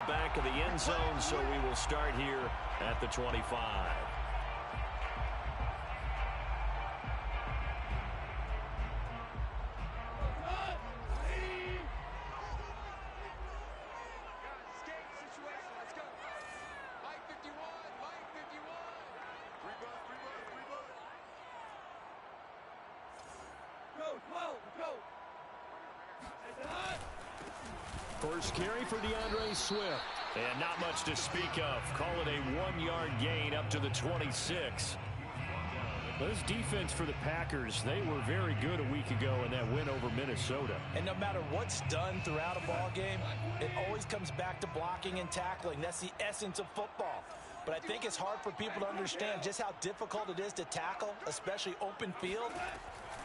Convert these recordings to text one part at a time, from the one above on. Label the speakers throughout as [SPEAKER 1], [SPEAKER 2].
[SPEAKER 1] Back of the end zone, so we will start here at the 25. First carry for DeAndre Swift. And not much to speak of. Call it a 1-yard gain up to the 26.
[SPEAKER 2] This defense for the Packers, they were very good a week ago in that win over Minnesota.
[SPEAKER 3] And no matter what's done throughout a ball game, it always comes back to blocking and tackling. That's the essence of football. But I think it's hard for people to understand just how difficult it is to tackle, especially open field.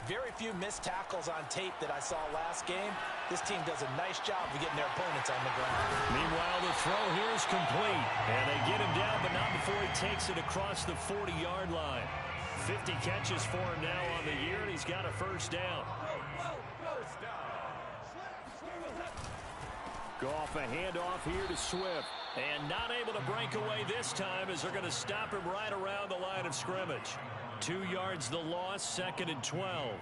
[SPEAKER 3] Very few missed tackles on tape that I saw last game. This team does a nice job of getting their opponents on the ground.
[SPEAKER 1] Meanwhile, the throw here is complete. And they get him down, but not before he takes it across the 40-yard line. 50 catches for him now on the year, and he's got a first down. Goff, a handoff here to Swift. And not able to break away this time as they're going to stop him right around the line of scrimmage. 2 yards the loss, 2nd and 12.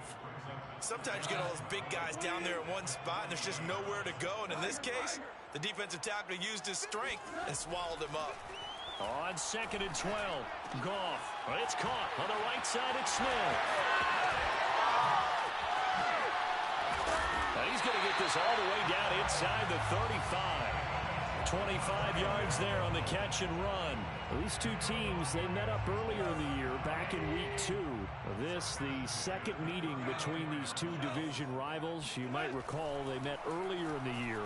[SPEAKER 3] Sometimes you get all those big guys down there in one spot, and there's just nowhere to go. And in this case, the defensive tackle used his strength and swallowed him up.
[SPEAKER 1] On 2nd and 12, Goff. It's caught on the right side. It's Smith. And he's going to get this all the way down inside the 35. 25 yards there on the catch and run.
[SPEAKER 2] These two teams, they met up earlier in the year, back in week 2. This, the second meeting between these two division rivals. You might recall they met earlier in the year.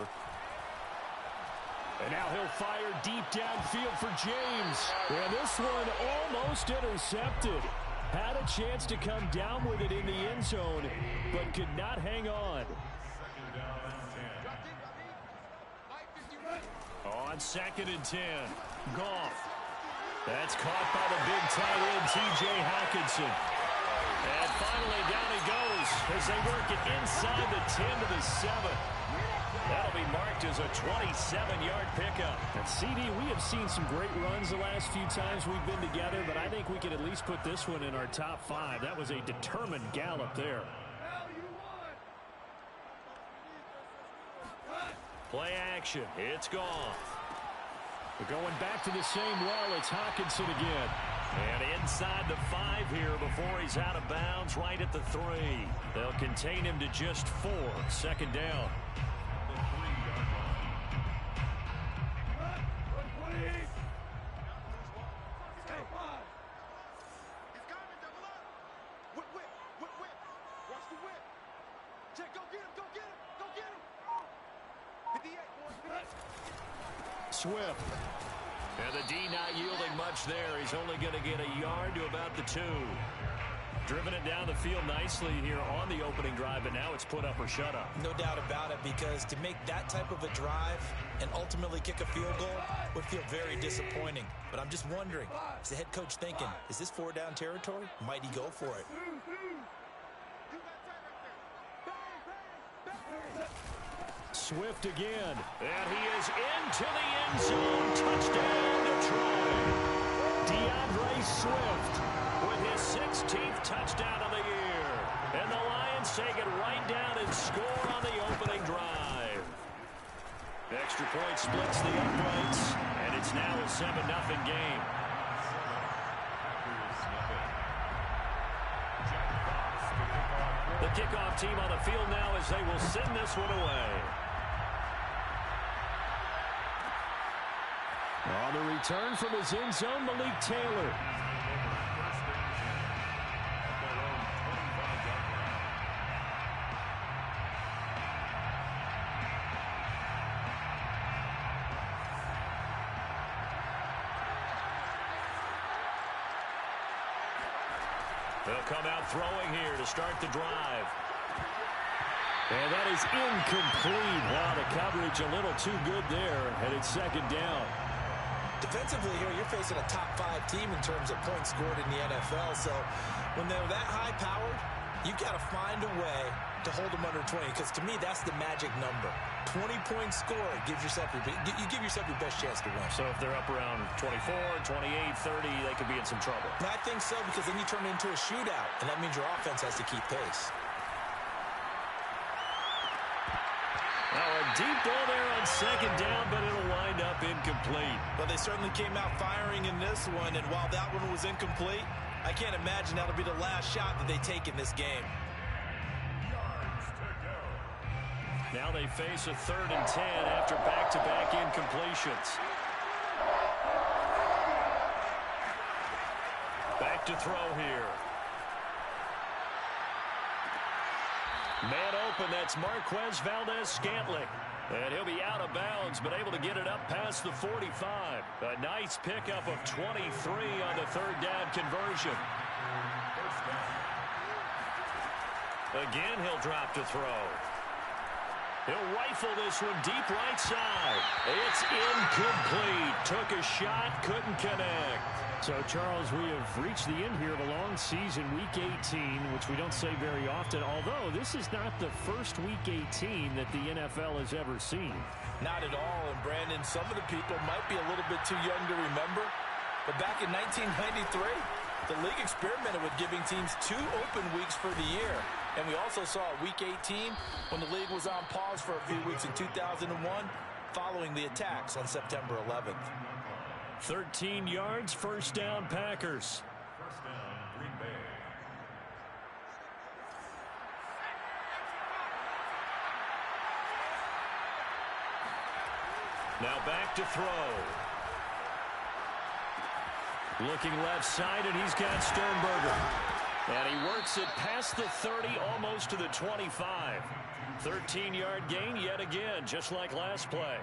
[SPEAKER 2] And now he'll fire deep downfield for James. And this one almost intercepted. Had a chance to come down with it in the end zone, but could not hang on.
[SPEAKER 1] On 2nd and 10, Goff. That's caught by the big tight end, T.J. Hockenson. And finally down he goes as they work it inside the 10 to the 7. That'll be marked as a 27-yard pickup.
[SPEAKER 2] And CD, we have seen some great runs the last few times we've been together, but I think we could at least put this one in our top 5. That was a determined gallop there.
[SPEAKER 1] Play action. It's gone.
[SPEAKER 2] We're going back to the same well. It's Hockenson again.
[SPEAKER 1] And inside the 5 here before he's out of bounds, right at the 3. They'll contain him to just 4. 2nd down.
[SPEAKER 2] Swift.
[SPEAKER 1] And the D not yielding much there. He's only going to get a yard to about the 2. Driven it down the field nicely here on the opening drive, but now it's put up or shut up.
[SPEAKER 3] No doubt about it, because to make that type of a drive and ultimately kick a field goal would feel very disappointing. But I'm just wondering, is the head coach thinking, is this 4-down territory? Might he go for it?
[SPEAKER 1] Swift again. And he is into the end zone. Touchdown, Detroit. DeAndre Swift with his 16th touchdown of the year. And the Lions take it right down and score on the opening drive. Extra point splits the uprights, and it's now a 7-0 game. The kickoff team on the field now as they will send this one away.
[SPEAKER 2] On the return from his end zone, Malik Taylor.
[SPEAKER 1] They'll come out throwing here to start the drive.
[SPEAKER 2] And that is incomplete. Wow, the coverage a little too good there, and it's 2nd down.
[SPEAKER 3] Defensively here, you're facing a top-5 team in terms of points scored in the NFL. So when they're that high-powered, you've got to find a way to hold them under 20, because to me, that's the magic number. 20-point score gives yourself you give yourself your best chance to win.
[SPEAKER 2] So if they're up around 24, 28, 30, they could be in some trouble.
[SPEAKER 3] And I think so, because then you turn it into a shootout, and that means your offense has to keep pace.
[SPEAKER 2] Now a deep ball there on second down, but it'll wind up incomplete.
[SPEAKER 3] Well, they certainly came out firing in this one, and while that one was incomplete, I can't imagine that'll be the last shot that they take in this game.
[SPEAKER 2] Now they face a 3rd and 10 after back-to-back incompletions. Back to throw here. Man open, that's Marquez Valdes-Scantling. And he'll be out of bounds, but able to get it up past the 45. A nice pickup of 23 on the 3rd down conversion. Again, he'll drop to throw. He'll rifle this one deep right side. It's incomplete. Took a shot, couldn't connect.
[SPEAKER 1] So, Charles, we have reached the end here of a long season, Week 18, which we don't say very often, although this is not the first Week 18 that the NFL has ever seen.
[SPEAKER 3] Not at all, and Brandon, some of the people might be a little bit too young to remember, but back in 1993, the league experimented with giving teams 2 open weeks for the year. And we also saw Week 18 when the league was on pause for a few weeks in 2001 following the attacks on September 11th.
[SPEAKER 2] 13 yards, first down, Packers.
[SPEAKER 4] First down, Green Bay.
[SPEAKER 2] Now back to throw. Looking left side, and he's got Sternberger. And he works it past the 30, almost to the 25. 13-yard gain yet again, just like last play.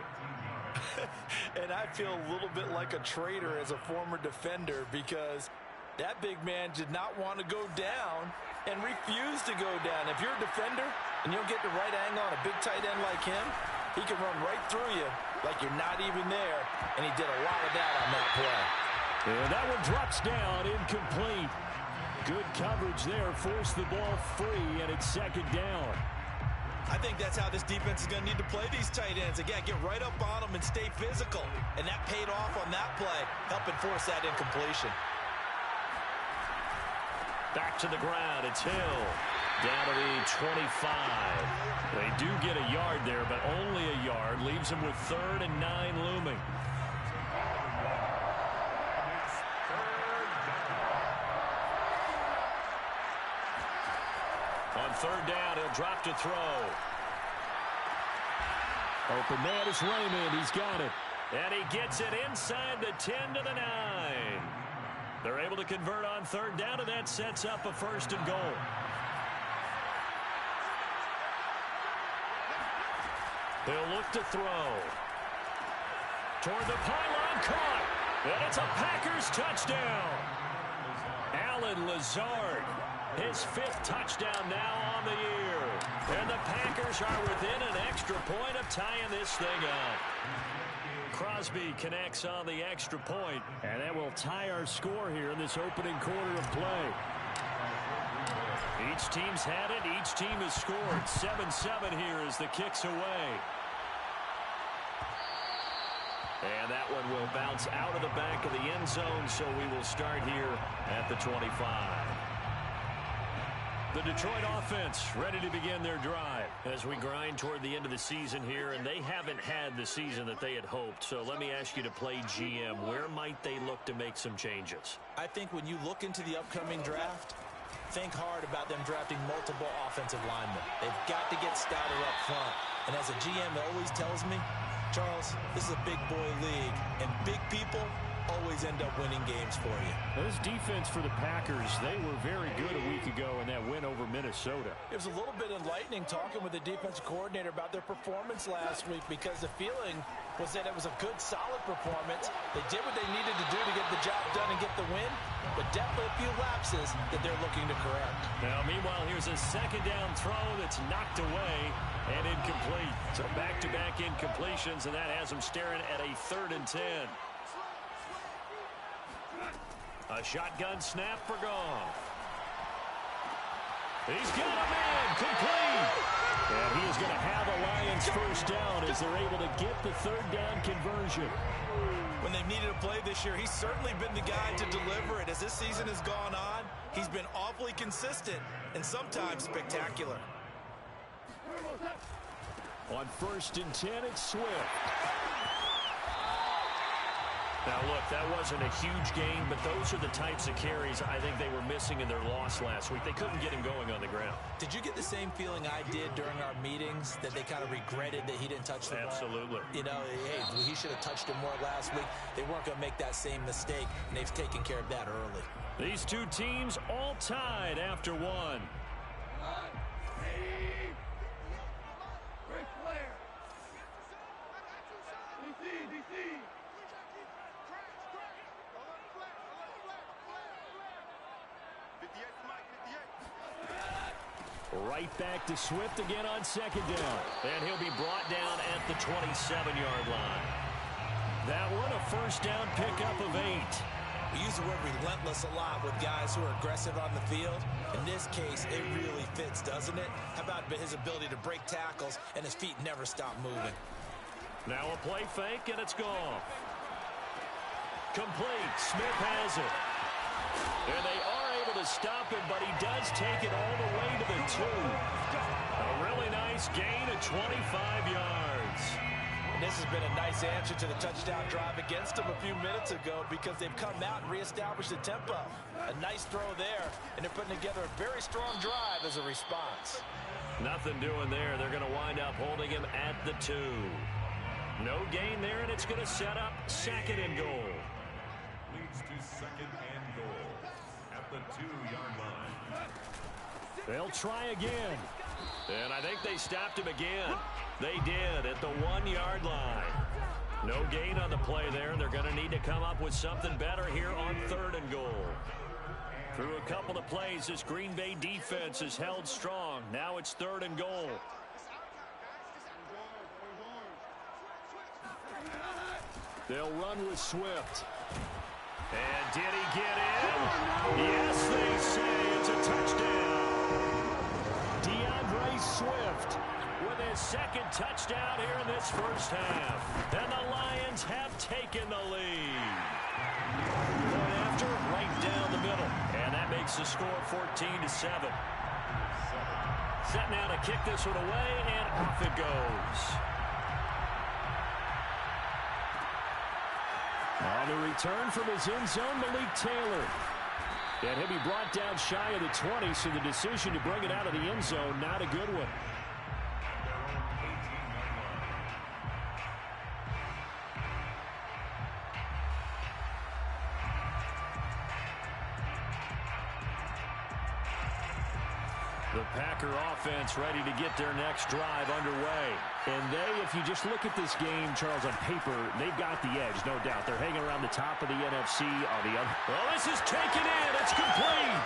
[SPEAKER 3] And I feel a little bit like a traitor as a former defender, because that big man did not want to go down and refused to go down. If you're a defender and you don't get the right angle on a big tight end like him, he can run right through you like you're not even there, and he did a lot of that on that play.
[SPEAKER 2] And that one drops down, incomplete. Good coverage there, forced the ball free, and it's second down.
[SPEAKER 3] I think that's how this defense is going to need to play these tight ends. Again, get right up on them and stay physical. And that paid off on that play, helping force that incompletion.
[SPEAKER 2] Back to the ground, it's Hill. Down to the 25. They do get a yard there, but only a yard. Leaves them with 3rd and 9 looming. On 3rd down, he'll drop to throw. Open man is Raymond. He's got it. And he gets it inside the 10 to the 9. They're able to convert on 3rd down, and that sets up a 1st and goal. He'll look to throw. Toward the pylon, caught. And it's a Packers touchdown. Allen Lazard. His 5th touchdown now on the year. And the Packers are within an extra point of tying this thing up. Crosby connects on the extra point, and that will tie our score here in this opening quarter of play. Each team's had it. Each team has scored. 7-7 here as the kick's away. And that one will bounce out of the back of the end zone, so we will start here at the 25. The Detroit offense ready to begin their drive as we grind toward the end of the season here, and they haven't had the season that they had hoped. So let me ask you to play GM. Where might they look to make some changes?
[SPEAKER 3] I think when you look into the upcoming draft, think hard about them drafting multiple offensive linemen. They've got to get stouter up front. And as a GM always tells me, Charles, this is a big boy league, and big people always end up winning games for you.
[SPEAKER 1] This defense for the Packers, they were very good a week ago in that win over Minnesota.
[SPEAKER 3] It was a little bit enlightening talking with the defensive coordinator about their performance last week, because the feeling was that it was a good, solid performance. They did what they needed to do to get the job done and get the win, but definitely a few lapses that they're looking to correct.
[SPEAKER 2] Now, meanwhile, here's a second down throw that's knocked away and incomplete. So back-to-back incompletions, and that has them staring at a 3rd and 10. A shotgun snap for Goff. He's got a man complete. And he is going to have a Lions first down as they're able to get the third down conversion.
[SPEAKER 3] When they've needed a play this year, he's certainly been the guy to deliver it. As this season has gone on, he's been awfully consistent and sometimes spectacular.
[SPEAKER 2] On 1st and 10, it's Swift. Now, look, that wasn't a huge gain, but those are the types of carries I think they were missing in their loss last week. They couldn't get him going on the ground.
[SPEAKER 3] Did you get the same feeling I did during our meetings, that they kind of regretted that he didn't touch the ball?
[SPEAKER 2] Absolutely.
[SPEAKER 3] You know, hey, he should have touched him more last week. They weren't going to make that same mistake, and they've taken care of that early.
[SPEAKER 2] These two teams all tied after one. Right back to Swift again on 2nd down. And he'll be brought down at the 27-yard line. That one, a first down pickup of 8.
[SPEAKER 3] We use the word relentless a lot with guys who are aggressive on the field. In this case, it really fits, doesn't it? How about his ability to break tackles and his feet never stop moving?
[SPEAKER 2] Now a play fake, and it's gone. Complete. Smith has it. And they are able to stop him, but he does take it all the way to the 2. A really nice gain of 25 yards.
[SPEAKER 3] And this has been a nice answer to the touchdown drive against them a few minutes ago, because they've come out and reestablished the tempo. A nice throw there, and they're putting together a very strong drive as a response.
[SPEAKER 2] Nothing doing there. They're going to wind up holding him at the 2. No gain there, and it's going to set up 2nd and goal.
[SPEAKER 4] Leads to 2nd and goal at the 2-yard line.
[SPEAKER 2] They'll try again. And I think they stopped him again. They did at the 1-yard line. No gain on the play there. They're going to need to come up with something better here on 3rd and goal. Through a couple of plays, this Green Bay defense is held strong. Now it's 3rd and goal. They'll run with Swift. And did he get in? Yes, they say it's a touchdown. DeAndre Swift with his 2nd touchdown here in this first half. And the Lions have taken the lead. Point after, right down the middle. And that makes the score 14-7. Set now to kick this one away, and off it goes. On the return from his end zone, Malik Taylor. And he'll be brought down shy of the 20, so the decision to bring it out of the end zone, not a good one. The Packer offense ready to get their next drive underway. And if you just look at this game, Charles, on paper, they've got the edge, no doubt. They're hanging around the top of the NFC on the other. Well, this is taken in. It's complete.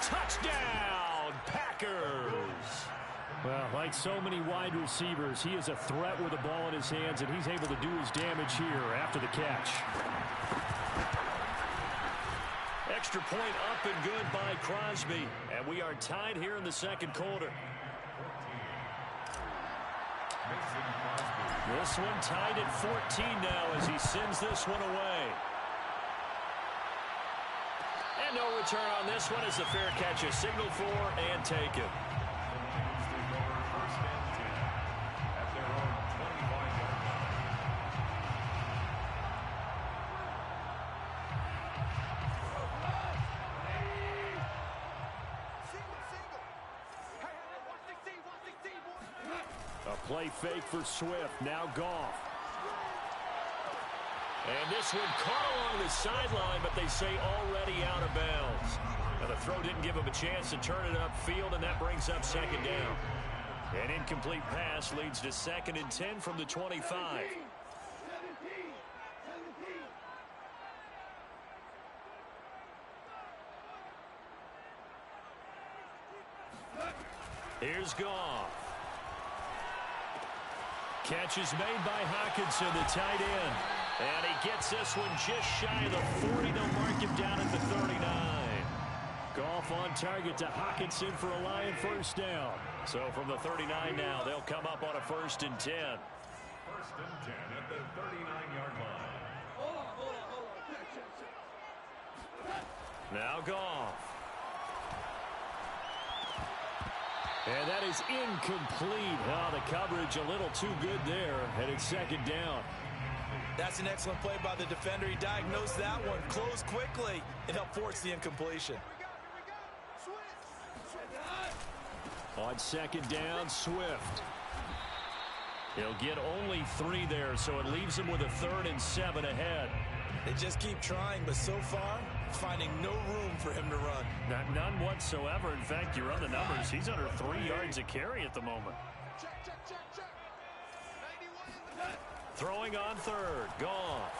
[SPEAKER 2] Touchdown, Packers. Well, like so many wide receivers, he is a threat with the ball in his hands, and he's able to do his damage here after the catch. Extra point up and good by Crosby. And we are tied here in the 2nd quarter. This one tied at 14 now as he sends this one away. And no return on this one as the fair catch is signaled for and taken. Play fake for Swift. Now Goff. And this one caught along the sideline, but they say already out of bounds. Now the throw didn't give him a chance to turn it upfield, and that brings up 2nd down. An incomplete pass leads to 2nd and 10 from the 25. Here's Goff. Catch is made by Hockenson, the tight end. And he gets this one just shy of the 40. They'll mark him down at the 39. Goff on target to Hockenson for a Lion first down. So from the 39 now, they'll come up on a 1st and 10.
[SPEAKER 4] 1st and 10 at the 39-yard line.
[SPEAKER 2] Now Goff. And that is incomplete. Oh, the coverage a little too good there, and it's 2nd down.
[SPEAKER 3] That's an excellent play by the defender. He diagnosed that one, closed quickly, and helped force the incompletion.
[SPEAKER 2] On 2nd down, Swift. He'll get only 3 there, so it leaves him with a 3rd and 7 ahead.
[SPEAKER 3] They just keep trying, but so far, finding no room for him to run.
[SPEAKER 2] None whatsoever. In fact, you run the numbers. He's under 3 yards a carry at the moment. Throwing on 3rd. Goff.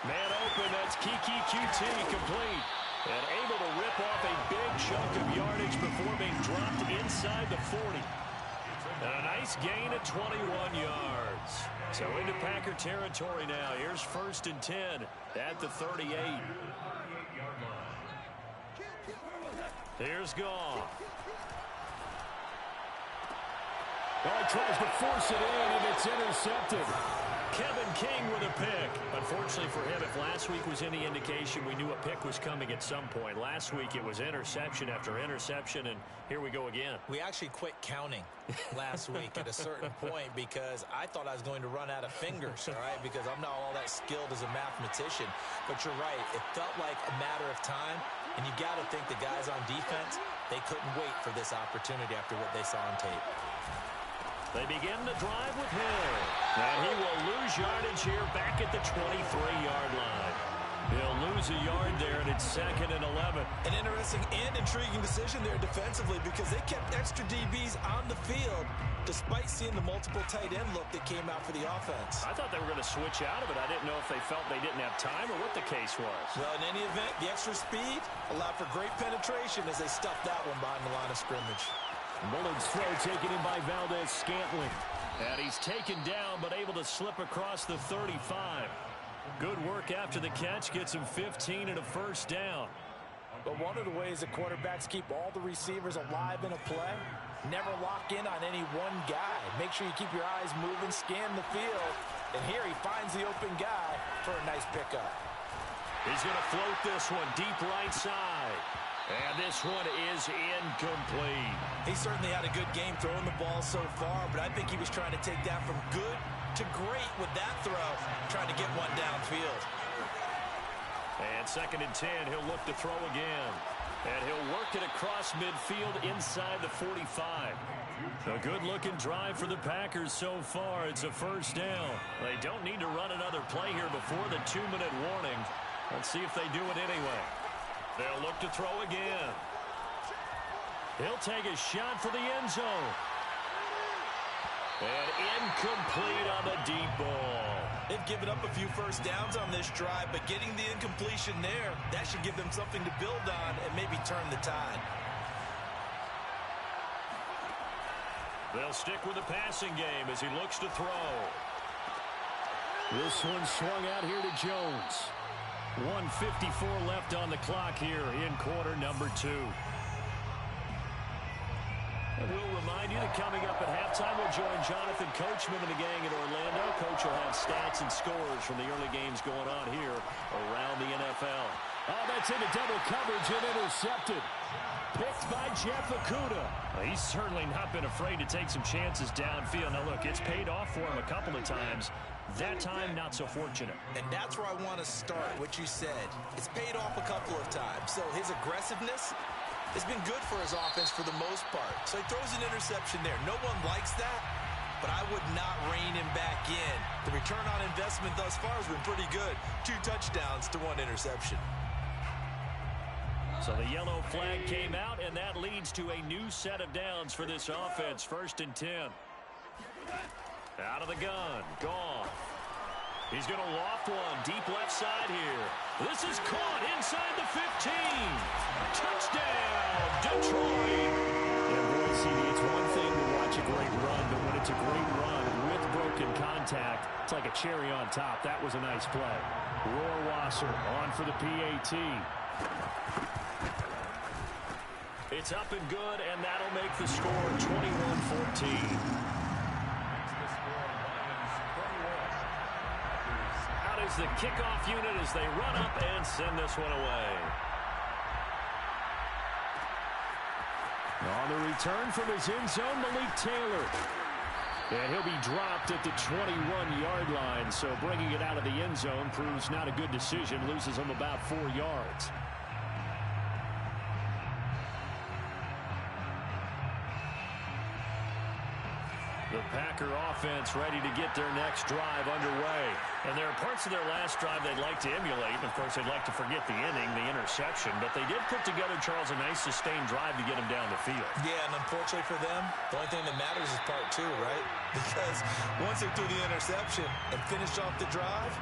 [SPEAKER 2] Man open. That's Kiki QT complete. And able to rip off a big chunk of yardage before being dropped inside the 40. And a nice gain of 21 yards. So into Packer territory now. Here's 1st and 10 at the 38. Here's Goff.
[SPEAKER 1] Oh, he tries to force it in, and it's intercepted.
[SPEAKER 2] Kevin King with a pick. Unfortunately for him, if last week was any indication, we knew a pick was coming at some point. Last week it was interception after interception, and here we go again.
[SPEAKER 3] We actually quit counting last week at a certain point because I thought I was going to run out of fingers, all right, because I'm not all that skilled as a mathematician. But you're right. It felt like a matter of time, and you got to think the guys on defense, they couldn't wait for this opportunity after what they saw on tape.
[SPEAKER 2] They begin to drive with Hill. And he will lose yardage here back at the 23-yard line. He'll lose a yard there, and it's 2nd and 11.
[SPEAKER 3] An interesting and intriguing decision there defensively because they kept extra DBs on the field despite seeing the multiple tight end look that came out for the offense.
[SPEAKER 2] I thought they were going to switch out of it. I didn't know if they felt they didn't have time or what the case was.
[SPEAKER 3] Well, in any event, the extra speed allowed for great penetration as they stuffed that one behind the line of scrimmage.
[SPEAKER 1] Bullen's throw taken in by Valdez-Scantling.
[SPEAKER 2] And he's taken down, but able to slip across the 35. Good work after the catch. Gets him 15 and a 1st down.
[SPEAKER 3] But one of the ways that quarterbacks keep all the receivers alive in a play, never lock in on any one guy. Make sure you keep your eyes moving, scan the field. And here he finds the open guy for a nice pickup.
[SPEAKER 2] He's going to float this one deep right side. And this one is incomplete.
[SPEAKER 3] He certainly had a good game throwing the ball so far, but I think he was trying to take that from good to great with that throw, trying to get one downfield.
[SPEAKER 2] And 2nd and 10, he'll look to throw again. And he'll work it across midfield inside the 45. A good-looking drive for the Packers so far. It's a 1st down. They don't need to run another play here before the 2-minute warning. Let's see if they do it anyway. They'll look to throw again. He'll take a shot for the end zone. And incomplete on the deep ball.
[SPEAKER 3] They've given up a few first downs on this drive, but getting the incompletion there, that should give them something to build on and maybe turn the tide.
[SPEAKER 2] They'll stick with the passing game as he looks to throw.
[SPEAKER 1] This one swung out here to Jones.
[SPEAKER 2] 1:54 left on the clock here in quarter number 2. And we'll remind you that coming up at halftime, we'll join Jonathan Coachman and the gang in Orlando. Coach will have stats and scores from the early games going on here around the NFL.
[SPEAKER 1] Oh, that's into double coverage and intercepted. Picked by Jeff Okudah.
[SPEAKER 2] Well, he's certainly not been afraid to take some chances downfield. Now, look, it's paid off for him a couple of times. That time, not so fortunate.
[SPEAKER 3] And that's where I want to start, what you said. It's paid off a couple of times. So his aggressiveness has been good for his offense for the most part. So he throws an interception there. No one likes that, but I would not rein him back in. The return on investment thus far has been pretty good. 2 touchdowns to 1 interception.
[SPEAKER 2] So the yellow flag came out, and that leads to a new set of downs for this offense. 1st and 10. Out of the gun. Goff. He's going to loft one deep left side here. This is caught inside the 15. Touchdown, Detroit.
[SPEAKER 1] Yeah, boy, CD, it's one thing to watch a great run, but when it's a great run with broken contact, it's like a cherry on top. That was a nice play. Rohrwasser on for the PAT.
[SPEAKER 2] It's up and good, and that'll make the score 21-14. Out is the kickoff unit as they run up and send this one away.
[SPEAKER 1] On the return from his end zone, Malik Taylor. And he'll be dropped at the 21-yard line, so bringing it out of the end zone proves not a good decision, loses him about 4 yards.
[SPEAKER 2] The Packer offense ready to get their next drive underway. And there are parts of their last drive they'd like to emulate. And, of course, they'd like to forget the inning, the interception. But they did put together, Charles, a nice sustained drive to get them down the field.
[SPEAKER 3] Yeah, and unfortunately for them, the only thing that matters is part two, right? Because once they threw the interception and finished off the drive,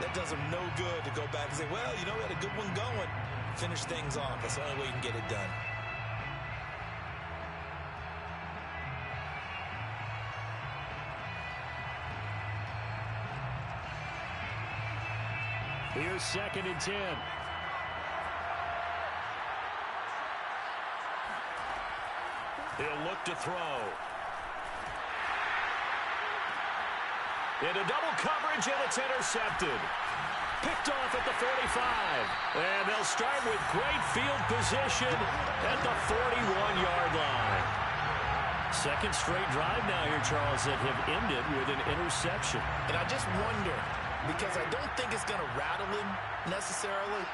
[SPEAKER 3] that does them no good to go back and say, well, you know, we had a good one going. Finish things off. That's the only way you can get it done.
[SPEAKER 1] Here's 2nd and 10.
[SPEAKER 2] He'll look to throw. Into double coverage, and it's intercepted. Picked off at the 45. And they'll start with great field position at the 41-yard line. Second straight drive now here, Charles, that have ended with an interception.
[SPEAKER 3] And I just wonder, because I don't think it's going to rattle him necessarily,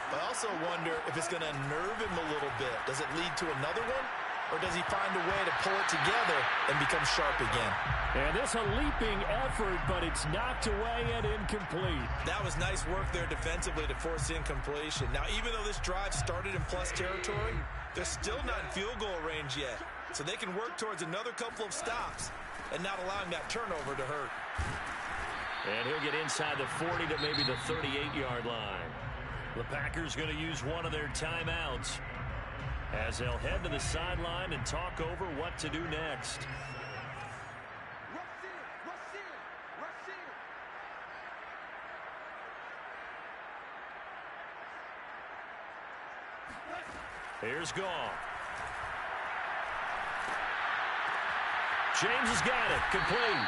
[SPEAKER 3] but I also wonder if it's going to unnerve him a little bit. Does it lead to another one? Or does he find a way to pull it together and become sharp again?
[SPEAKER 1] And this a leaping effort, but it's knocked away and incomplete.
[SPEAKER 3] That was nice work there defensively to force incompletion. Now, even though this drive started in plus territory, they're still not in field goal range yet. So they can work towards another couple of stops and not allowing that turnover to hurt.
[SPEAKER 2] And he'll get inside the 40 to maybe the 38-yard line. The Packers going to use one of their timeouts as they'll head to the sideline and talk over what to do next. Here's Goff. James has got it. Complete.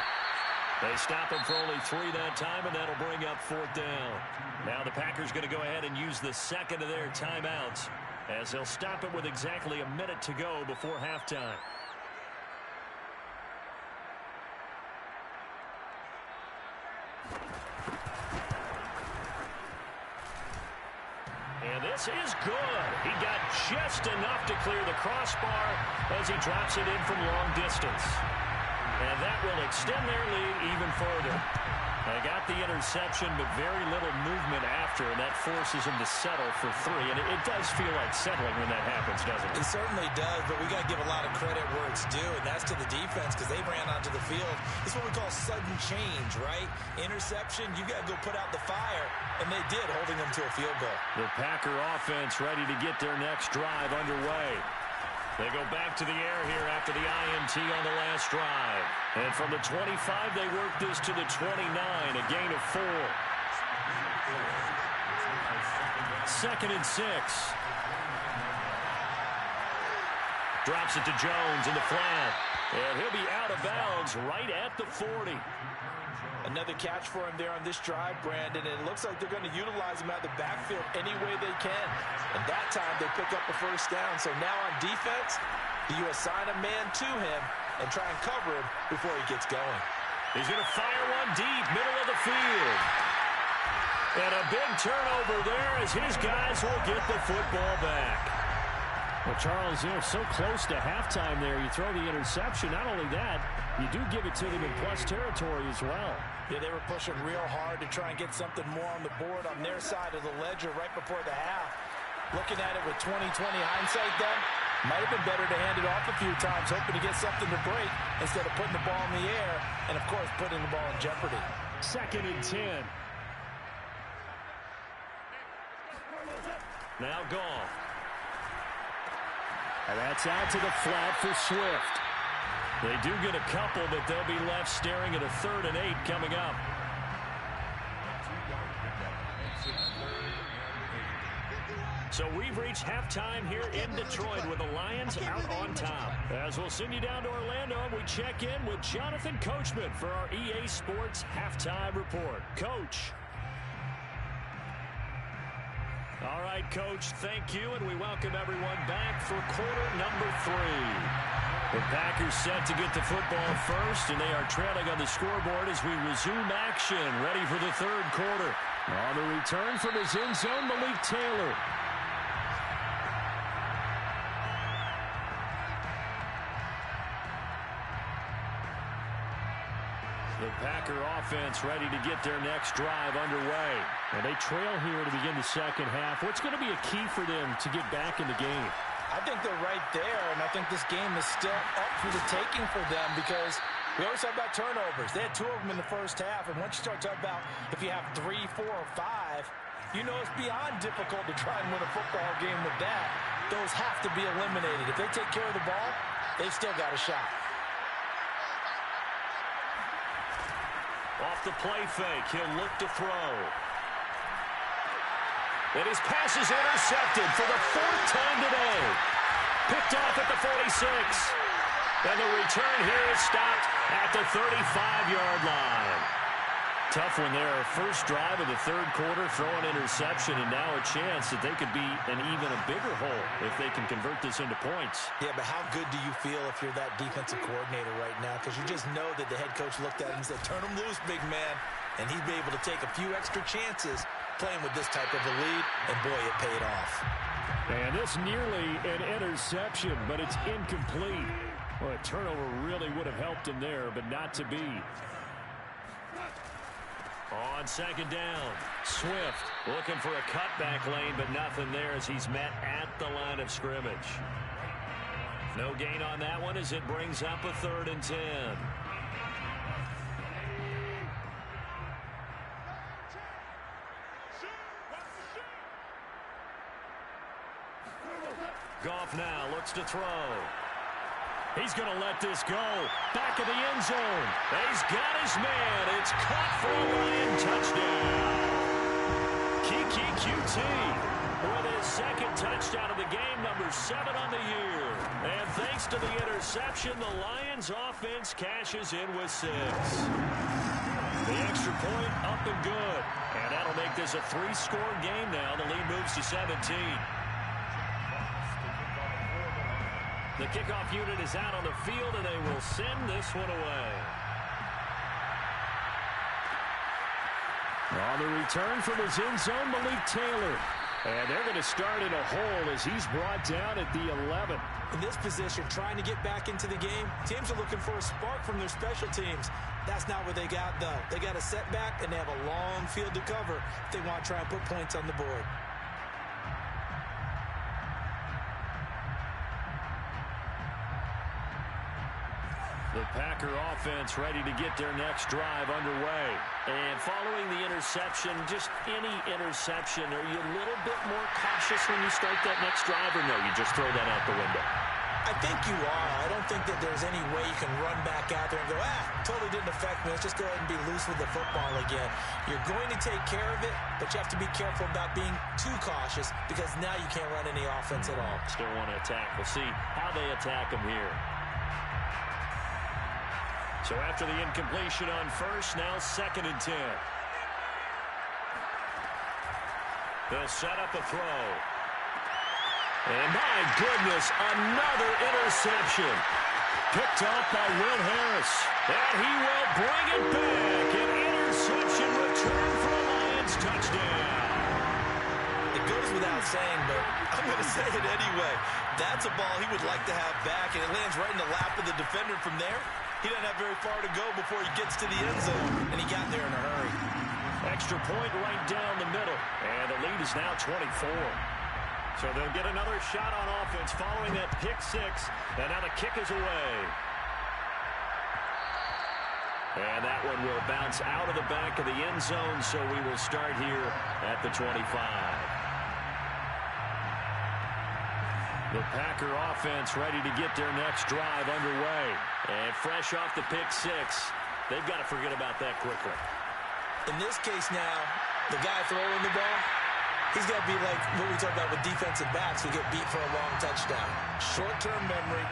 [SPEAKER 2] They stop him for only 3 that time, and that'll bring up 4th down. Now the Packers going to go ahead and use the second of their timeouts as they'll stop it with exactly a minute to go before halftime. And this is good. He got just enough to clear the crossbar as he drops it in from long distance. And that will extend their lead even further. They got the interception, but very little movement after, and that forces him to settle for 3. And it does feel like settling when that happens, doesn't it?
[SPEAKER 3] It certainly does, but we got to give a lot of credit where it's due, and that's to the defense because they ran onto the field. This is what we call sudden change, right? Interception, you got to go put out the fire, and they did, holding them to a field goal.
[SPEAKER 2] The Packer offense ready to get their next drive underway. They go back to the air here after the INT on the last drive. And from the 25, they work this to the 29, a gain of 4. 2nd and 6. Drops it to Jones in the flat. And he'll be out of bounds right at the 40.
[SPEAKER 3] Another catch for him there on this drive, Brandon, and it looks like they're going to utilize him out the backfield any way they can. And that time they pick up a first down. So now on defense, do you assign a man to him and try and cover him before he gets going?
[SPEAKER 2] He's going to fire one deep, middle of the field. And a big turnover there as his guys will get the football back.
[SPEAKER 1] Well, Charles, you know, so close to halftime there, you throw the interception. Not only that, you do give it to them in plus territory as well.
[SPEAKER 3] Yeah, they were pushing real hard to try and get something more on the board on their side of the ledger right before the half. Looking at it with 20/20 hindsight, though, might have been better to hand it off a few times, hoping to get something to break instead of putting the ball in the air and, of course, putting the ball in jeopardy.
[SPEAKER 1] 2nd and 10.
[SPEAKER 2] Now Goff.
[SPEAKER 1] And that's out to the flat for Swift.
[SPEAKER 2] They do get a couple, but they'll be left staring at a 3rd and 8 coming up. So we've reached halftime here in Detroit with the Lions out on top. As we'll send you down to Orlando, we check in with Jonathan Coachman for our EA Sports Halftime Report. Coach. All right, Coach, thank you, and we welcome everyone back for quarter number 3. The Packers set to get the football first, and they are trailing on the scoreboard as we resume action, ready for the third quarter. On the return from his end zone, Malik Taylor. The Packer offense ready to get their next drive underway. And they trail here to begin the second half. What's going to be a key for them to get back in the game?
[SPEAKER 3] I think they're right there, and I think this game is still up for the taking for them because we always talk about turnovers. They had 2 of them in the first half, and once you start talking about if you have 3, 4, or 5, you know it's beyond difficult to try and win a football game with that. Those have to be eliminated. If they take care of the ball, they've still got a shot.
[SPEAKER 2] Off the play fake, he'll look to throw. And his pass is intercepted for the 4th time today. Picked off at the 46. And the return here is stopped at the 35-yard line. Tough one there. First drive of the third quarter, throw an interception, and now a chance that they could be in even a bigger hole if they can convert this into points.
[SPEAKER 3] Yeah, but how good do you feel if you're that defensive coordinator right now? Because you just know that the head coach looked at him and said, turn him loose, big man. And he'd be able to take a few extra chances playing with this type of a lead, and boy, it paid off.
[SPEAKER 2] And this nearly an interception, but it's incomplete. Well, a turnover really would have helped him there, but not to be. On second down, Swift looking for a cutback lane, but nothing there as he's met at the line of scrimmage. No gain on that one as it brings up a 3rd and 10. Goff now looks to throw. He's going to let this go. Back of the end zone. He's got his man. It's caught for a Lion touchdown. Keke Coutee with his 2nd touchdown of the game, number 7 on the year. And thanks to the interception, the Lions offense cashes in with 6. The extra point up and good. And that'll make this a 3-score game now. The lead moves to 17. The kickoff unit is out on the field, and they will send this one away. On the return from his end zone, Malik Taylor. And they're going to start in a hole as he's brought down at the 11.
[SPEAKER 3] In this position, trying to get back into the game, teams are looking for a spark from their special teams. That's not what they got, though. They got a setback, and they have a long field to cover if they want to try and put points on the board.
[SPEAKER 2] The Packer offense ready to get their next drive underway. And following the interception, just any interception, are you a little bit more cautious when you start that next drive, or no, you just throw that out the window?
[SPEAKER 3] I think you are. I don't think that there's any way you can run back out there and go, totally didn't affect me. Let's just go ahead and be loose with the football again. You're going to take care of it, but you have to be careful about being too cautious because now you can't run any offense at all.
[SPEAKER 2] Still want to attack. We'll see how they attack them here. So after the incompletion on first, now 2nd and 10. They'll set up a throw. And my goodness, another interception. Picked off by Will Harris. And he will bring it back. An interception return for a Lions touchdown.
[SPEAKER 3] It goes without saying, but I'm going to say it anyway. That's a ball he would like to have back, and it lands right in the lap of the defender from there. He doesn't have very far to go before he gets to the end zone, and he got there in a hurry.
[SPEAKER 2] Extra point right down the middle, and the lead is now 24. So they'll get another shot on offense following that pick 6, and now the kick is away. And that one will bounce out of the back of the end zone, so we will start here at the 25. The Packer offense ready to get their next drive underway. And fresh off the pick 6, they've got to forget about that quickly.
[SPEAKER 3] In this case now, the guy throwing the ball, He's got to be like what we talk about with defensive backs who get beat for a long touchdown. Short-term memory,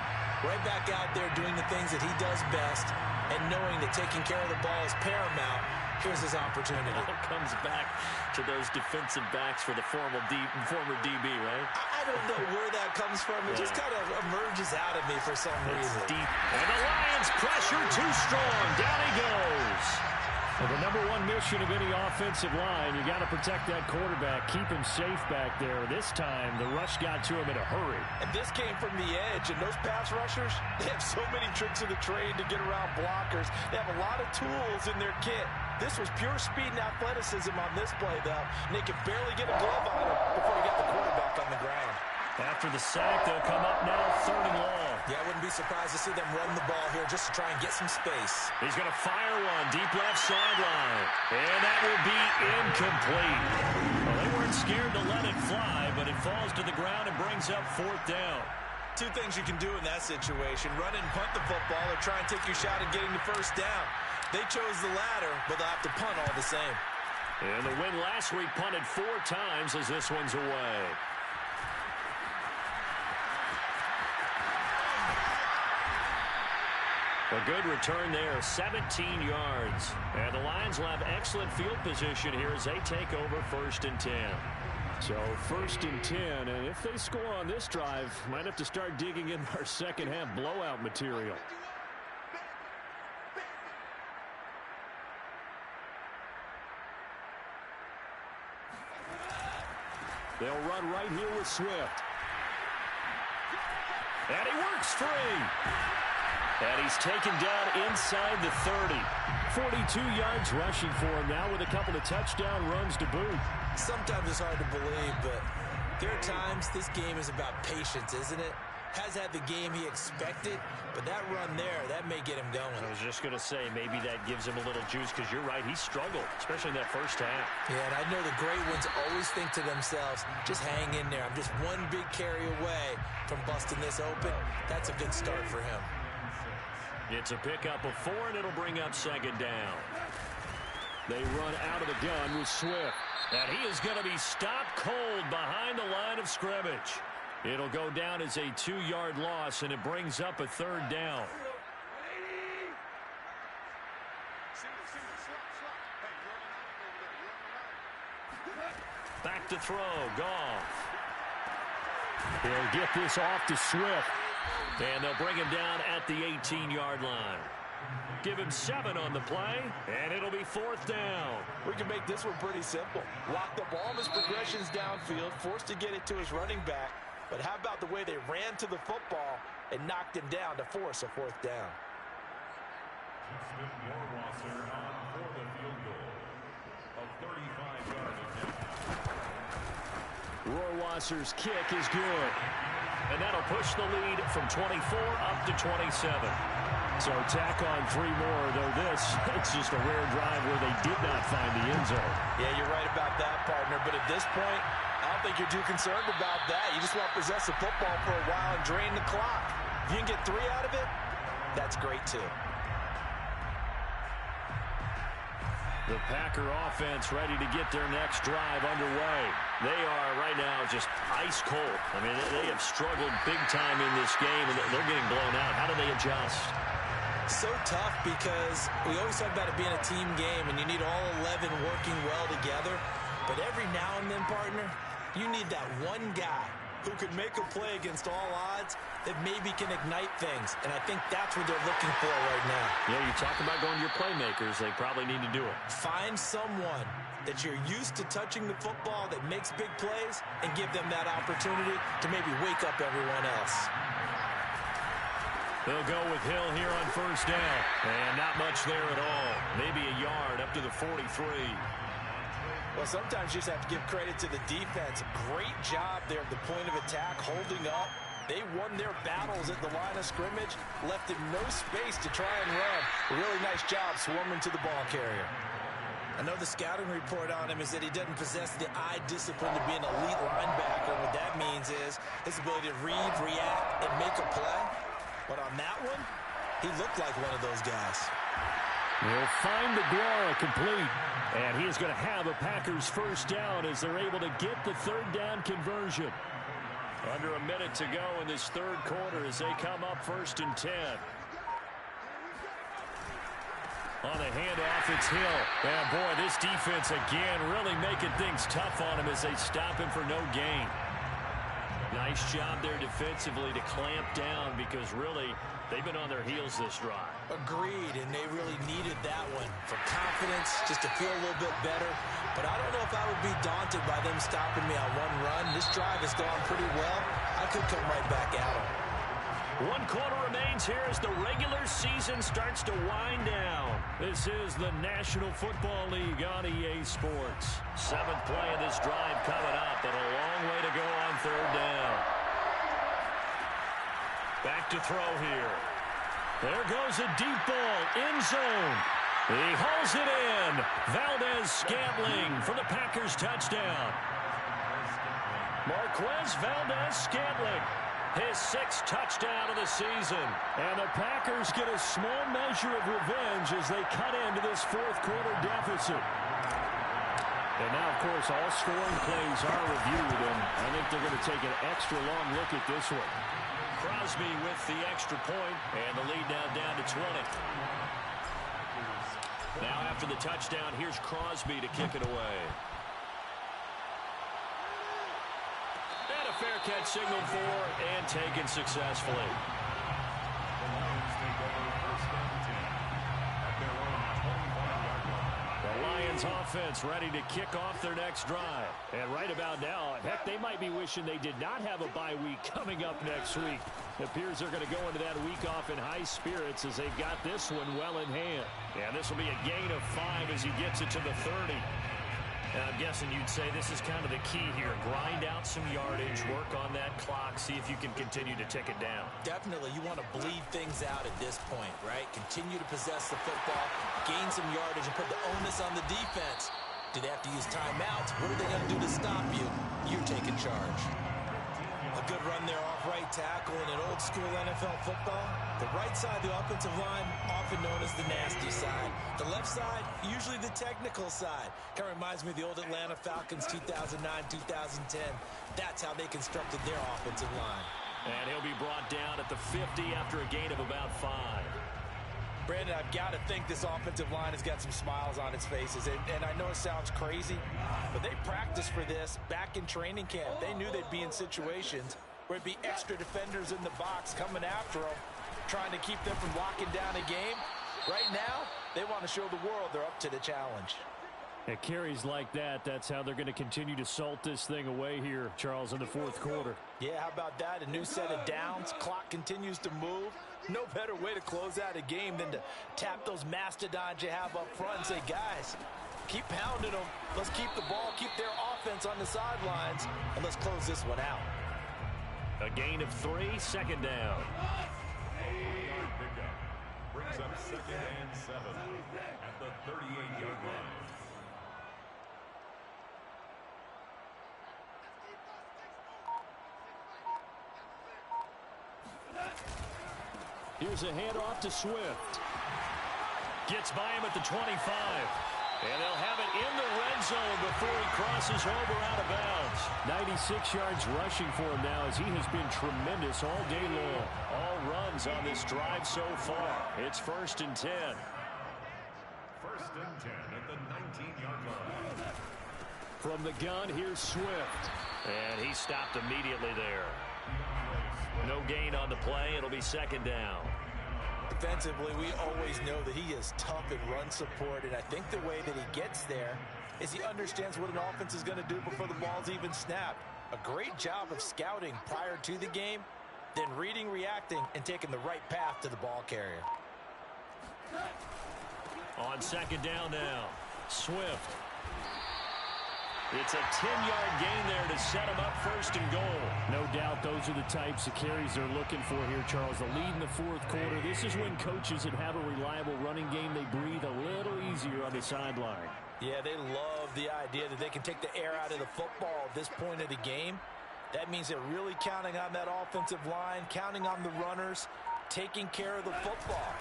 [SPEAKER 3] right back out there doing the things that he does best, and knowing that taking care of the ball is paramount. Here's his opportunity.
[SPEAKER 2] It comes back to those defensive backs for the former DB, right?
[SPEAKER 3] I don't know where that comes from. It just kind of emerges out of me for some reason.
[SPEAKER 2] Deep. And the Lions pressure too strong. Down he goes.
[SPEAKER 1] Well, the number one mission of any offensive line, you got to protect that quarterback, keep him safe back there. This time, the rush got to him in a hurry.
[SPEAKER 3] And this came from the edge, and those pass rushers, they have so many tricks of the trade to get around blockers. They have a lot of tools in their kit. This was pure speed and athleticism on this play, though, and they could barely get a glove on him before he got the quarterback on the ground.
[SPEAKER 2] After the sack, they'll come up now 3rd and long.
[SPEAKER 3] Yeah, I wouldn't be surprised to see them run the ball here just to try and get some space.
[SPEAKER 2] He's going to fire one deep left sideline. And that will be incomplete. Well, they weren't scared to let it fly, but it falls to the ground and brings up 4th down.
[SPEAKER 3] Two things you can do in that situation. Run and punt the football or try and take your shot at getting the 1st down. They chose the latter, but they'll have to punt all the same.
[SPEAKER 2] And the win last week punted 4 times as this one's away. A good return there, 17 yards. And the Lions will have excellent field position here as they take over 1st and 10.
[SPEAKER 1] So 1st and 10, and if they score on this drive, might have to start digging in our second half blowout material. They'll run right here with Swift.
[SPEAKER 2] And he works free. And he's taken down inside the 30.
[SPEAKER 1] 42 yards rushing for him now with a couple of touchdown runs to boot.
[SPEAKER 3] Sometimes it's hard to believe, but there are times this game is about patience, isn't it? Has had the game he expected, but that run there, that may get him going.
[SPEAKER 2] I was just going to say, maybe that gives him a little juice, because you're right, he struggled, especially in that 1st half.
[SPEAKER 3] Yeah, and I know the great ones always think to themselves, just hang in there. I'm just one big carry away from busting this open. That's a good start for him.
[SPEAKER 2] It's a pickup of 4, and it'll bring up 2nd down.
[SPEAKER 1] They run out of the gun with Swift.
[SPEAKER 2] And he is going to be stopped cold behind the line of scrimmage. It'll go down as a 2-yard loss, and it brings up a 3rd down. Back to throw, Goff.
[SPEAKER 1] He'll get this off to Swift.
[SPEAKER 2] And they'll bring him down at the 18-yard line. Give him 7 on the play, and it'll be 4th down.
[SPEAKER 3] We can make this one pretty simple. Lock up all of his progressions downfield, forced to get it to his running back. But how about the way they ran to the football and knocked him down to force a 4th down?
[SPEAKER 4] Rohrwasser on for the field goal of 35 yards.
[SPEAKER 1] Rohrwasser's kick is good.
[SPEAKER 2] And that'll push the lead from 24 up to 27.
[SPEAKER 1] So tack on 3 more, though it's just a rare drive where they did not find the end zone.
[SPEAKER 3] Yeah, you're right about that, partner. But at this point, I don't think you're too concerned about that. You just want to possess the football for a while and drain the clock. If you can get 3 out of it, that's great too.
[SPEAKER 2] The Packer offense ready to get their next drive underway. They are right now just ice cold. I mean, they have struggled big time in this game, and they're getting blown out. How do they adjust?
[SPEAKER 3] So tough, because we always talk about it being a team game, and you need all 11 working well together. But every now and then, partner, you need that one guy who can make a play against all odds that maybe can ignite things. And I think that's what they're looking for right now.
[SPEAKER 2] Yeah, you talk about going to your playmakers. They probably need to do it.
[SPEAKER 3] Find someone that you're used to touching the football that makes big plays and give them that opportunity to maybe wake up everyone else.
[SPEAKER 2] They'll go with Hill here on 1st down. And not much there at all. Maybe a yard up to the 43.
[SPEAKER 3] Well, sometimes you just have to give credit to the defense. Great job there at the point of attack, holding up. They won their battles at the line of scrimmage, left him no space to try and run. A really nice job swarming to the ball carrier. I know the scouting report on him is that he doesn't possess the eye discipline to be an elite linebacker. What that means is his ability to read, react, and make a play. But on that one, he looked like one of those guys.
[SPEAKER 2] He'll find DeGuara complete. And he is going to have a Packers first down as they're able to get the third down conversion. Under a minute to go in this third quarter as they come up 1st and 10. On the handoff, it's Hill. And boy, this defense again really making things tough on him as they stop him for no gain. Nice job there defensively to clamp down because really they've been on their heels this drive.
[SPEAKER 3] Agreed, and they really needed that one for confidence, just to feel a little bit better. But I don't know if I would be daunted by them stopping me on one run. This drive has gone pretty well. I could come right back at them.
[SPEAKER 2] 1 quarter remains here as the regular season starts to wind down. This is the National Football League on EA Sports. 7th play of this drive coming up, and a long way to go on third down. Back to throw here. There goes a deep ball, end zone. He hauls it in. Valdez-Scantling for the Packers touchdown. Marquez Valdez-Scantling. His 6th touchdown of the season. And the Packers get a small measure of revenge as they cut into this 4th quarter deficit. And now, of course, all scoring plays are reviewed, and I think they're going to take an extra long look at this one. Crosby with the extra point, and the lead now down to 20. Now after the touchdown, here's Crosby to kick it away. And a fair catch signaled for and taken successfully.
[SPEAKER 4] The Lions take over 1st and 10 at their own 25-yard line.
[SPEAKER 2] The Lions offense ready to kick off their next drive. And right about now, heck, they might be wishing they did not have a bye week coming up next week. It appears they're going to go into that week off in high spirits as they've got this one well in hand. And this will be a gain of 5 as he gets it to the 30. And I'm guessing you'd say this is kind of the key here. Grind out some yardage, work on that clock, see if you can continue to tick it down.
[SPEAKER 3] Definitely, you want to bleed things out at this point, right? Continue to possess the football, gain some yardage, and put the onus on the defense. Do they have to use timeouts? What are they going to do to stop you? You're taking charge. A good run there off right tackle in an old-school NFL football. The right side, the offensive line, often known as the nasty side. The left side, usually the technical side. Kind of reminds me of the old Atlanta Falcons 2009-2010. That's how they constructed their offensive line.
[SPEAKER 2] And he'll be brought down at the 50 after a gain of about 5.
[SPEAKER 3] Brandon, I've got to think this offensive line has got some smiles on its faces. And I know it sounds crazy, but they practiced for this back in training camp. They knew they'd be in situations where it'd be extra defenders in the box coming after them, trying to keep them from locking down a game. Right now, they want to show the world they're up to the challenge.
[SPEAKER 2] At carries like that, that's how they're going to continue to salt this thing away here, Charles, in the 4th quarter.
[SPEAKER 3] Yeah, how about that? A new set of downs. Clock continues to move. No better way to close out a game than to tap those mastodons you have up front and say, guys, keep pounding them. Let's keep the ball, keep their offense on the sidelines, and let's close this one out.
[SPEAKER 2] A gain of 3, 2nd down.
[SPEAKER 4] Yard pickup brings up 2nd and 7 at the 38-yard line.
[SPEAKER 2] Here's a handoff to Swift. Gets by him at the 25. And they'll have it in the red zone before he crosses over out of bounds. 96 yards rushing for him now as he has been tremendous all day long. All runs on this drive so far. It's 1st and 10.
[SPEAKER 4] 1st and 10 at the 19-yard line.
[SPEAKER 2] From the gun, here's Swift. And he stopped immediately there. No gain on the play. It'll be 2nd down.
[SPEAKER 3] Defensively, we always know that he is tough in run support, and I think the way that he gets there is he understands what an offense is going to do before the ball's even snapped. A great job of scouting prior to the game, then reading, reacting, and taking the right path to the ball carrier.
[SPEAKER 2] On 2nd down now, Swift. It's a 10-yard gain there to set him up 1st and goal. No doubt those are the types of carries they're looking for here, Charles. The lead in the 4th quarter. This is when coaches that have a reliable running game, they breathe a little easier on the sideline.
[SPEAKER 3] Yeah, they love the idea that they can take the air out of the football at this point of the game. That means they're really counting on that offensive line, counting on the runners, taking care of the football.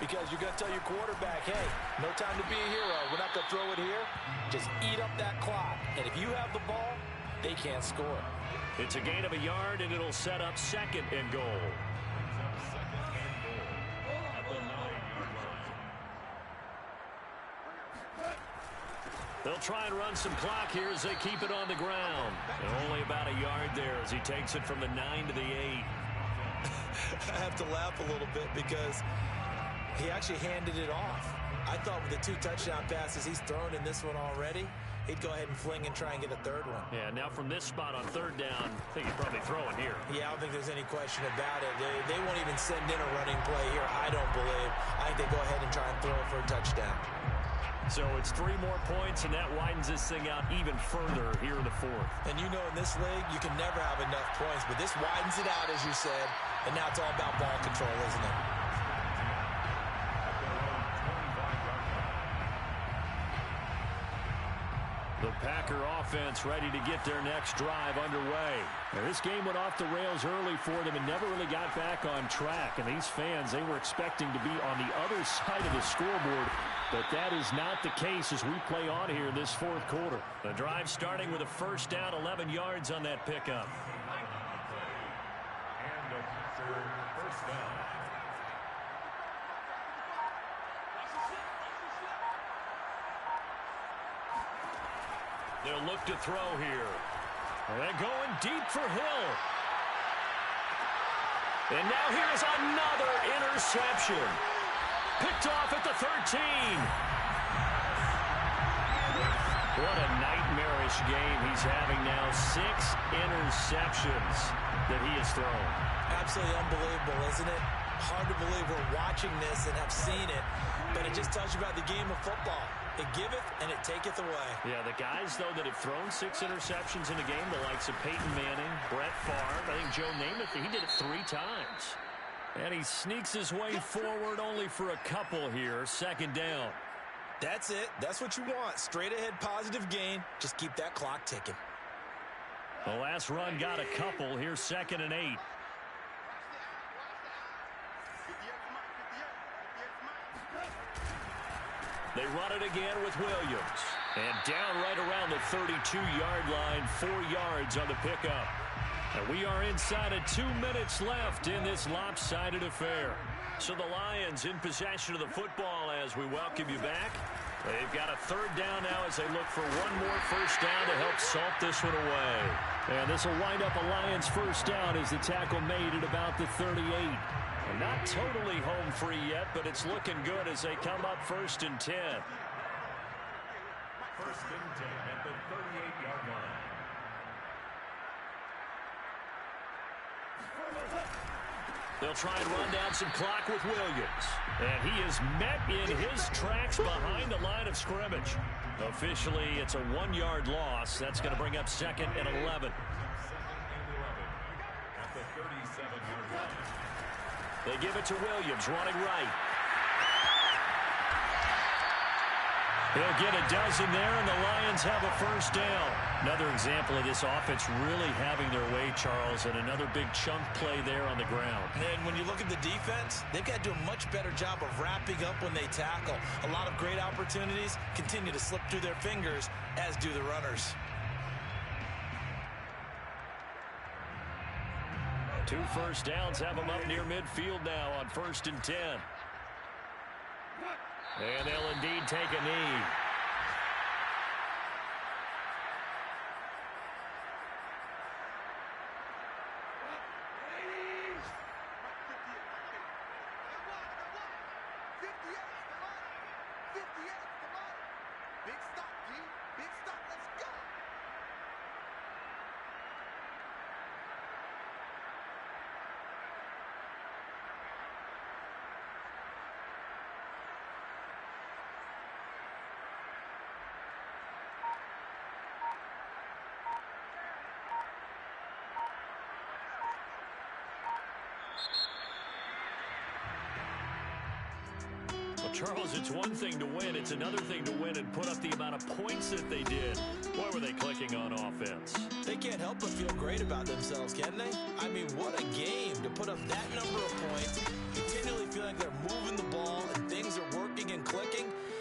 [SPEAKER 3] because you're going to tell your quarterback, hey, no time to be a hero. We're not going to throw it here. Just eat up that clock. And if you have the ball, they can't score.
[SPEAKER 2] It's a gain of a yard, and it'll set up second and goal. They'll try and run some clock here as they keep it on the ground. And only about a yard there as he takes it from the 9 to the 8.
[SPEAKER 3] I have to laugh a little bit because he actually handed it off. I thought with the 2 touchdown passes he's thrown in this one already, he'd go ahead and fling and try and get a third one.
[SPEAKER 2] Yeah, now from this spot on third down, I think he's probably throwing here.
[SPEAKER 3] Yeah, I don't think there's any question about it. They won't even send in a running play here, I don't believe. I think they go ahead and try and throw it for a touchdown.
[SPEAKER 2] So it's 3 more points, and that widens this thing out even further here in the fourth.
[SPEAKER 3] And you know in this league, you can never have enough points, but this widens it out, as you said, and now it's all about ball control, isn't it?
[SPEAKER 2] The Packer offense ready to get their next drive underway. Now, this game went off the rails early for them and never really got back on track. And these fans, they were expecting to be on the other side of the scoreboard. But that is not the case as we play on here in this fourth quarter. The drive starting with a first down, 11 yards on that pickup.
[SPEAKER 4] And a first down.
[SPEAKER 2] They'll look to throw here. They're going deep for Hill. And now here's another interception. Picked off at the 13. What a nightmarish game he's having now. 6 interceptions that he has thrown.
[SPEAKER 3] Absolutely unbelievable, isn't it? Hard to believe we're watching this and have seen it, but it just tells you about the game of football. It giveth and it taketh away.
[SPEAKER 2] Yeah, the guys, though, that have thrown 6 interceptions in a game, the likes of Peyton Manning, Brett Favre, I think Joe Namath, he did it 3 times. And he sneaks his way forward only for a couple here, second down.
[SPEAKER 3] That's it. That's what you want. Straight ahead positive gain. Just keep that clock ticking.
[SPEAKER 2] The last run got a couple. Here's second and 8. They run it again with Williams. And down right around the 32-yard line, 4 yards on the pickup. And we are inside of 2 minutes left in this lopsided affair. So the Lions in possession of the football as we welcome you back. They've got a third down now as they look for one more first down to help salt this one away. And this will wind up a Lions first down as the tackle made at about the 38. And not totally home free yet, but it's looking good as they come up first and 10.
[SPEAKER 4] First and 10 at the 38-yard line.
[SPEAKER 2] They'll try and run down some clock with Williams. And he is met in his tracks behind the line of scrimmage. Officially, it's a 1-yard loss. That's going to bring up second and 11.
[SPEAKER 4] Second and 11 at the 37-yard line.
[SPEAKER 2] They give it to Williams, running right. He'll get a dozen there, and the Lions have a first down. Another example of this offense really having their way, Charles, and another big chunk play there on the ground.
[SPEAKER 3] And when you look at the defense, they've got to do a much better job of wrapping up when they tackle. A lot of great opportunities continue to slip through their fingers, as do the runners.
[SPEAKER 2] 2 first downs have them up near midfield now on first and 10. And they'll indeed take a knee. Well, Charles, it's one thing to win. It's another thing to win and put up the amount of points that they did. Boy, were they clicking on offense.
[SPEAKER 3] They can't help but feel great about themselves, can they? I mean, what a game to put up that number of points, continually feeling like they're moving the ball and things are working and clicking.